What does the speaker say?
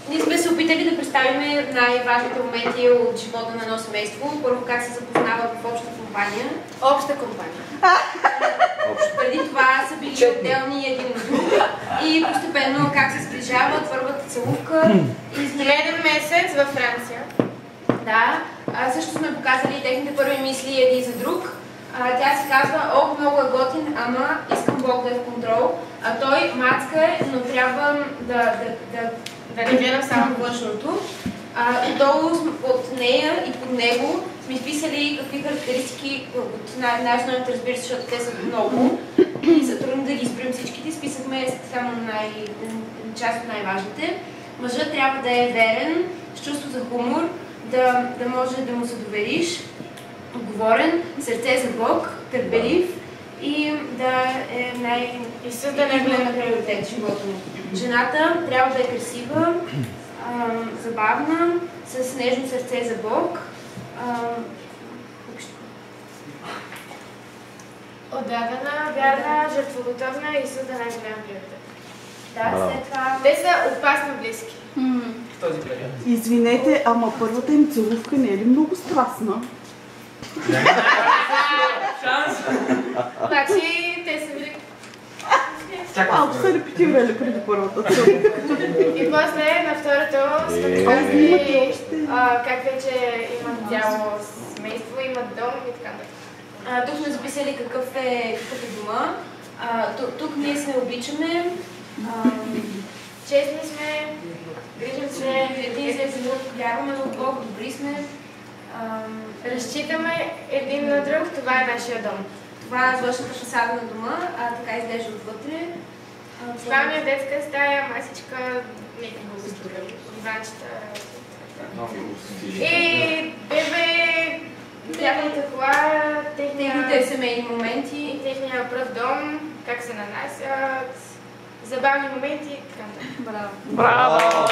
Ние сме се опитали да представим най-важните моменти от живота на едно семейство. Първо как се запознава в обща компания. Обща компания. Преди това са били отделни един от друг. И постепенно как се сближават, първата целувка. Изгледан месец във Франция. Да. Също сме показали техните първи мисли един за друг. Тя се казва, ох, много е готин, ама искам Бог да е в контрол. Той мацка е, но трябва да не гледам само външното. Отдолу от нея и под него сме изписали какви характеристики от най-основните, разбира се, защото те са много. И са трудно да ги изберем всичките. Списахме само част от най-важните. Мъжът трябва да е верен, с чувство за хумор, да може да му се довериш, отговорен, сърце за Бог, търпелив и да е най-голям приоритет в живота му. Жената трябва да е красива, забавна, с нежно сърце за Бог. Отдадена, вярна, жертвоготовна и Исус да е най-голям приоритет. Да, след това... Те са опасно близки. Извинете, ама първата им целувка не е ли много страстна? Значи те са били... Малко са репетирали преди първата целувка. И после на второто сме показали как вече имат цяло семейство, имат дом и така нататък. Тук сме записали какъв е дома. Тук ние се обичаме. Честни сме, грижим се, един за друг, вярваме в Бог, добри сме. Разчитаме един на друг, това е нашия дом. Това е външната фасада на дома, така изглежда отвътре. Спалня, детска стая, масичка, нека го диванчета. И бебе, тяхната кола, техните семейни моменти, техния пръв дом, как се нанасят, забавни моменти и така нататък. Браво! Браво!